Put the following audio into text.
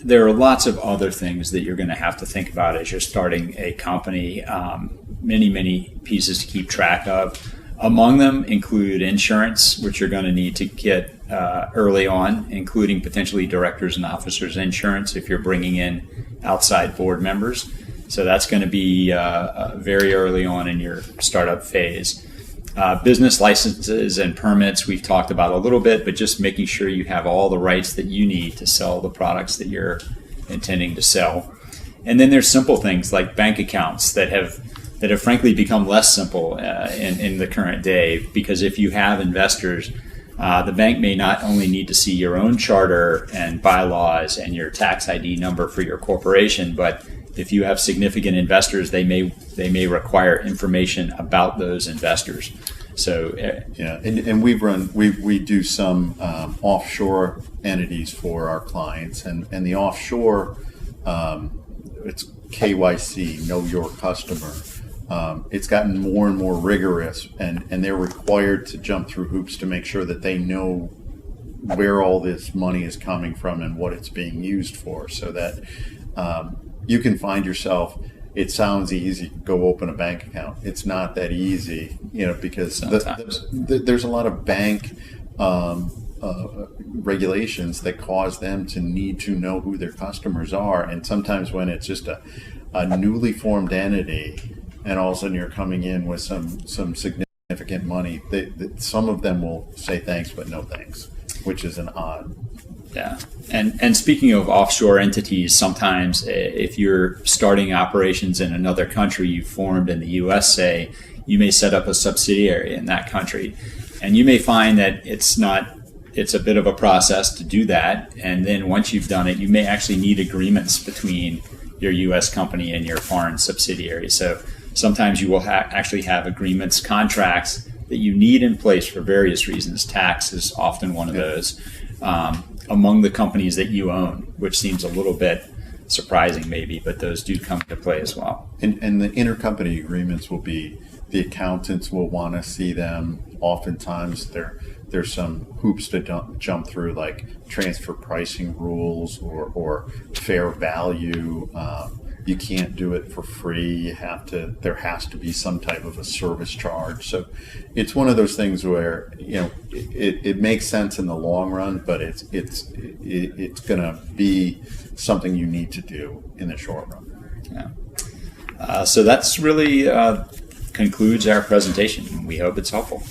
there are lots of other things that you're going to have to think about as you're starting a company. Many pieces to keep track of. Among them include insurance, which you're going to need to get early on, including potentially directors and officers insurance if you're bringing in outside board members. So that's going to be very early on in your startup phase. Business licenses and permits we've talked about a little bit, but just making sure you have all the rights that you need to sell the products that you're intending to sell. And then there's simple things like bank accounts that have frankly become less simple in the current day, because if you have investors, the bank may not only need to see your own charter and bylaws and your tax ID number for your corporation, but if you have significant investors, they may require information about those investors. So and we do some offshore entities for our clients, and the offshore, it's KYC, know your customer. It's gotten more and more rigorous, and they're required to jump through hoops to make sure that they know where all this money is coming from and what it's being used for, so that you can find yourself, it sounds easy, go open a bank account. It's not that easy, because there's a lot of bank regulations that cause them to need to know who their customers are. And sometimes when it's just a newly formed entity, and all of a sudden you're coming in with some significant money, some of them will say thanks, but no thanks, which is an odd. Yeah. And speaking of offshore entities, sometimes if you're starting operations in another country you formed in the US, say, you may set up a subsidiary in that country. And you may find that it's a bit of a process to do that. And then once you've done it, you may actually need agreements between your US company and your foreign subsidiary. So sometimes you will actually have agreements, contracts that you need in place for various reasons. Tax is often one of those. Among the companies that you own, which seems a little bit surprising maybe, but those do come into play as well. And the intercompany agreements will be, the accountants will want to see them. Oftentimes there's some hoops to jump through, like transfer pricing rules or fair value. You can't do it for free. There has to be some type of a service charge. So it's one of those things where, it makes sense in the long run, but it's going to be something you need to do in the short run. Yeah. So that's really concludes our presentation. We hope it's helpful.